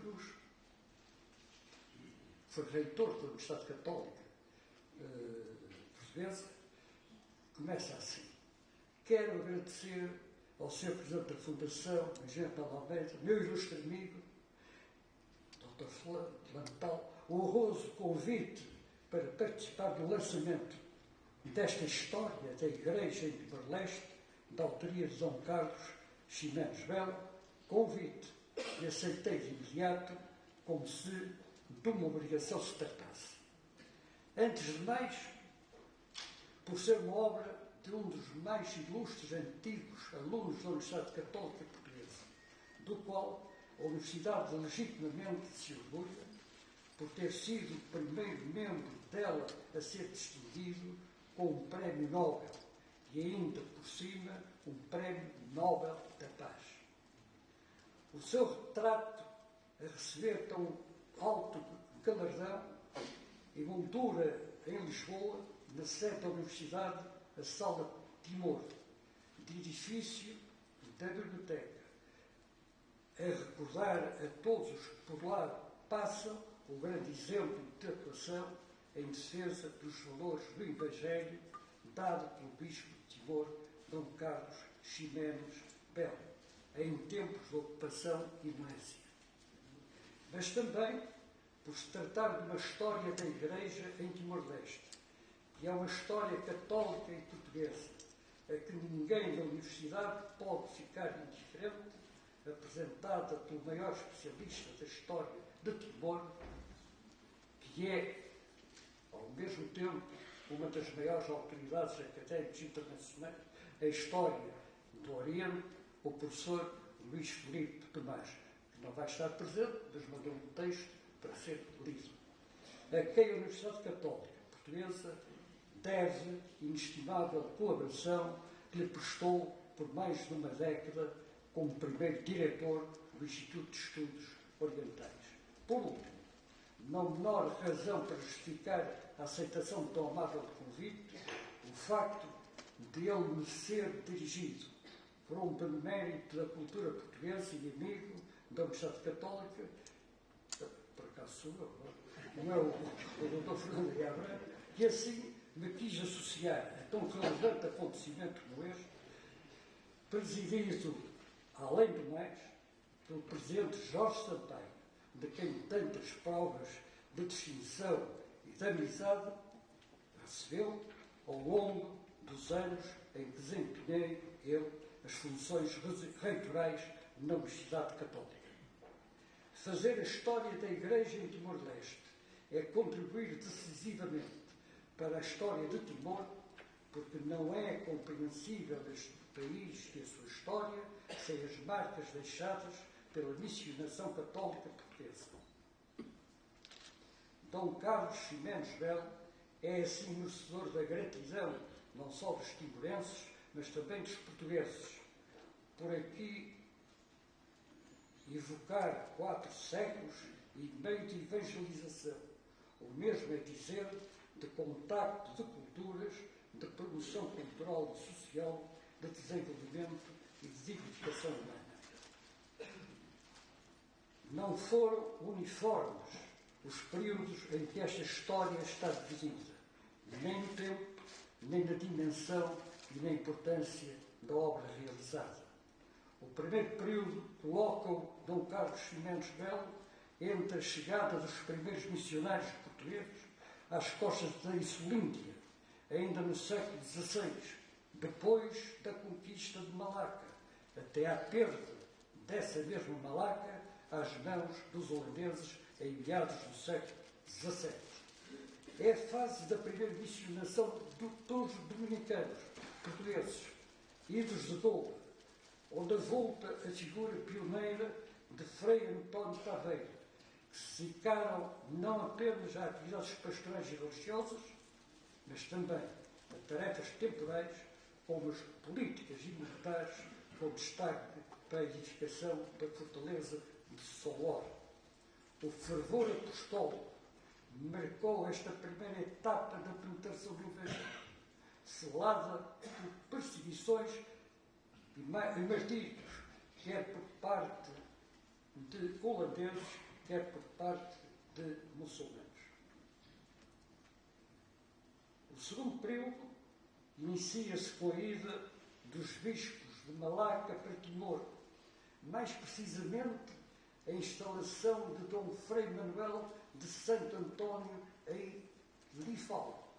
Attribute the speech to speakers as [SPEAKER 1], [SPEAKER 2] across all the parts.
[SPEAKER 1] Cruz, foi reitor da Universidade Católica Portuguesa, começa assim: quero agradecer ao Sr. Presidente da Fundação, Engenheiro Paulo Almeida, meu ilustre amigo, Dr. Plantal, o honroso convite para participar do lançamento desta história da Igreja em Timor-Leste, da autoria de Dom Carlos Ximenes Belo, convite e aceitei de imediato, como se de uma obrigação se tratasse. Antes de mais, por ser uma obra de um dos mais ilustres antigos alunos da Universidade Católica Portuguesa, do qual a Universidade legitimamente se orgulha, por ter sido o primeiro membro dela a ser distinguido com um prémio Nobel e ainda por cima um prémio Nobel da Paz. O seu retrato a receber tão alto galardão emoldura em Lisboa, na sede da Universidade, a Sala Timor, de edifício da biblioteca, a recordar a todos os que por lá passam o grande exemplo de atuação em defesa dos valores do Evangelho dado pelo Bispo de Timor, Dom Carlos Ximenes Belo, em tempos de ocupação e violência. Mas também por se tratar de uma história da Igreja em Timor-Leste, que é uma história católica e portuguesa, a que ninguém da Universidade pode ficar indiferente, apresentada pelo maior especialista da história de Timor, que é, ao mesmo tempo, uma das maiores autoridades académicas internacionais em história do Oriente, o professor Luís Filipe Tomás, que não vai estar presente, mas mandou um texto para ser lido, a quem a Universidade Católica Portuguesa deve inestimável colaboração que lhe prestou por mais de uma década como primeiro diretor do Instituto de Estudos Orientais. Por último, não menor razão para justificar a aceitação de tão amável convite, o facto de ele me ser dirigido por um benemérito da cultura portuguesa e amigo da Universidade Católica, por acaso sou eu, não é o Dr. Fernando Guerra, que assim me quis associar a tão relevante acontecimento como este, presidido, além do mais, pelo Presidente Jorge Sampaio, de quem tantas provas de distinção e de amizade recebeu ao longo dos anos em que desempenhei ele as funções reitorais na Universidade Católica. Fazer a história da Igreja em Timor-Leste é contribuir decisivamente para a história de Timor, porque não é compreensível este país e a sua história sem as marcas deixadas pela missionação católica portuguesa. Dom Carlos Ximenes Belo é assim merecedor da gratidão não só dos timorenses, mas também dos portugueses. Por aqui evocar 4 séculos e meio de evangelização, o mesmo é dizer de contacto de culturas, de promoção cultural e social, de desenvolvimento e de dignificação humana. Não foram uniformes os períodos em que esta história está dividida, nem no tempo, nem na dimensão e na importância da obra realizada. O primeiro período coloca-o Dom Carlos Ximenes Belo entre a chegada dos primeiros missionários portugueses às costas da Insulíndia, ainda no século XVI, depois da conquista de Malaca, até à perda dessa mesma Malaca às mãos dos holandeses em meados do século XVII. É a fase da primeira missionação dos dominicanos portugueses e dos de Doula, onde avulta a figura pioneira de Frei António Taveira, que se dedicaram não apenas a atividades pastorais e religiosas, mas também a tarefas temporais, como as políticas e militares, com destaque para a edificação da fortaleza de Solor. O fervor apostólico marcou esta primeira etapa da penetração do Evangelho, selada por perseguições e martírios, quer por parte de holandeses, quer por parte de muçulmanos. O segundo período inicia-se com a ida dos bispos de Malaca para Timor, mais precisamente a instalação de Dom Frei Manuel de Santo António em Lifal,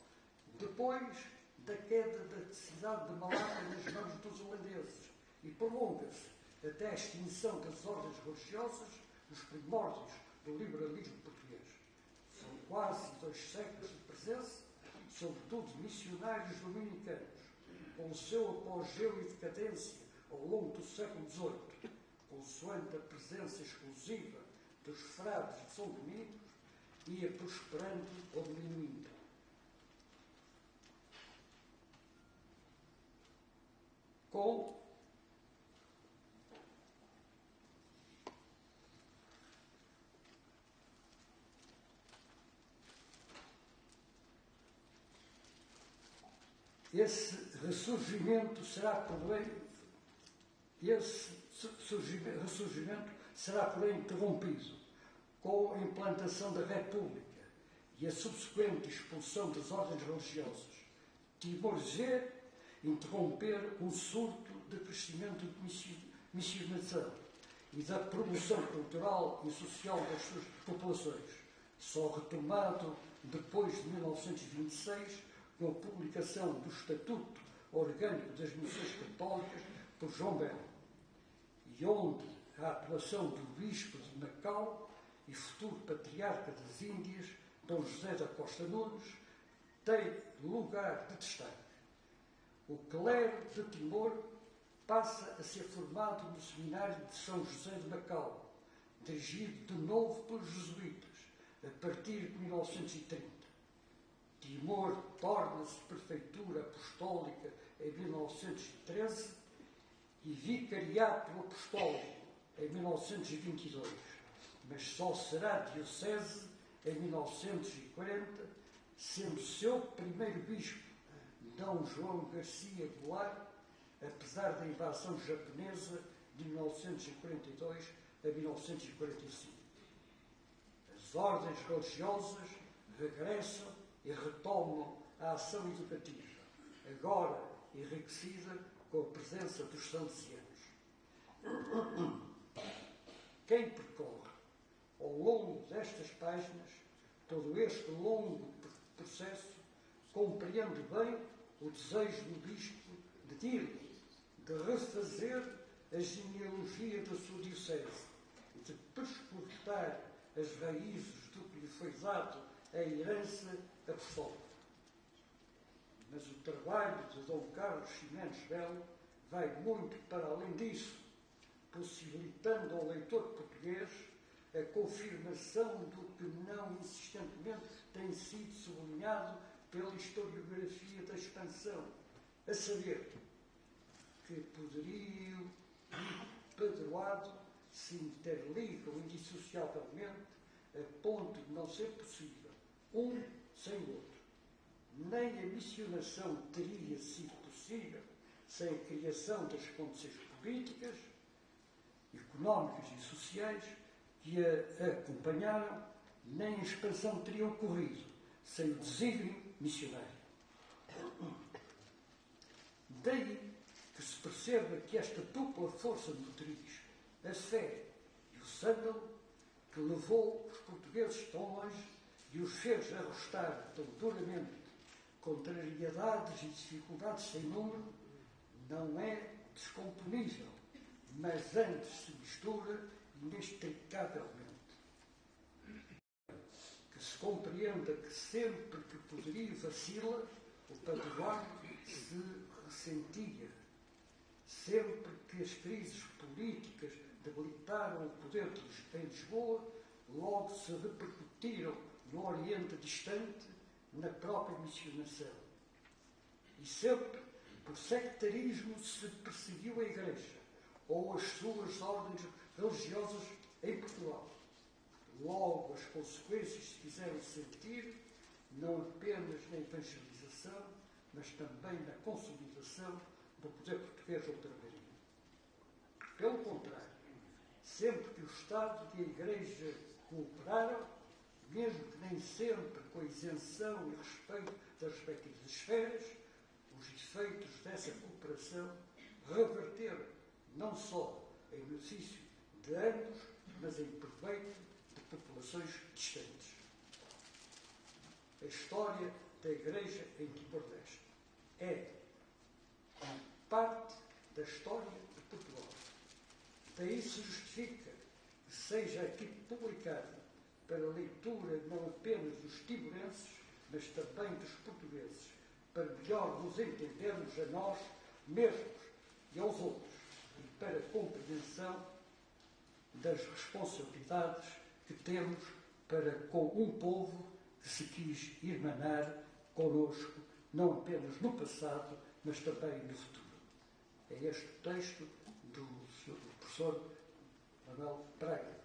[SPEAKER 1] depois da queda da cidade de Malaca nas mãos dos holandeses, e prolonga-se até a extinção das ordens religiosas nos primórdios do liberalismo português. São quase 2 séculos de presença, sobretudo de missionários dominicanos, com o seu apogeu e decadência ao longo do século XVIII, consoante a presença exclusiva dos frades de São Domingos, ia prosperando ou diminuindo. Com esse ressurgimento será, porém, interrompido com a implantação da República e a subsequente expulsão das ordens religiosas. Timor-Leste interromper um surto de crescimento de miscigenação e da promoção cultural e social das suas populações, só retomado depois de 1926, com a publicação do Estatuto Orgânico das Missões Católicas por João Belo, e onde a atuação do Bispo de Macau e futuro Patriarca das Índias, Dom José da Costa Nunes, tem lugar de destaque. O clero de Timor passa a ser formado no Seminário de São José de Macau, dirigido de novo pelos jesuítas, a partir de 1930. Timor torna-se prefeitura apostólica em 1913 e vicariato apostólico em 1922, mas só será diocese em 1940, sendo seu primeiro bispo D. João Garcia Goulart, apesar da invasão japonesa de 1942 a 1945. As ordens religiosas regressam e retomam a ação educativa, agora enriquecida com a presença dos salesianos. Quem percorre ao longo destas páginas todo este longo processo compreende bem o desejo do bispo de refazer a genealogia da sua diocese, de perspectar as raízes do que lhe foi dado a herança apostólica. Mas o trabalho de Dom Carlos Ximenes Belo vai muito para além disso, possibilitando ao leitor português a confirmação do que não insistentemente tem sido sublinhado pela historiografia da expansão, a saber, que poderio e padroado se interligam indissociavelmente a ponto de não ser possível um sem o outro. Nem a missionação teria sido possível sem a criação das condições políticas, económicas e sociais que a acompanharam, nem a expansão teria ocorrido sem o desígnio missionário. Daí que se perceba que esta dupla força motriz, a fé e o sândalo, que levou os portugueses tão longe e os fez arrostar tão duramente contrariedades e dificuldades sem número, não é descomponível, mas antes se mistura inextricavelmente. Que se compreenda que sempre que o poderio vacila, o padroado se ressentia. Sempre que as crises políticas debilitaram o poder em Lisboa, logo se repercutiram no Oriente distante, na própria missionação. E sempre por sectarismo se perseguiu a Igreja ou as suas ordens religiosas em Portugal. Logo as consequências se fizeram sentir não apenas na evangelização, mas também na consolidação do poder português outra vez. Pelo contrário, sempre que o Estado e a Igreja cooperaram, mesmo que nem sempre com a isenção e respeito das respectivas esferas, os efeitos dessa cooperação reverteram não só em benefício de ambos, mas em proveito de populações distantes. A história da Igreja em Timor-Leste é, em parte, da história de Portugal. Daí se justifica que seja aqui publicada para leitura não apenas dos timorenses, mas também dos portugueses, para melhor nos entendermos a nós mesmos e aos outros, e para a compreensão das responsabilidades que temos para com um povo que se quis irmanar conosco, não apenas no passado, mas também no futuro. É este o texto do professor Manuel Braga.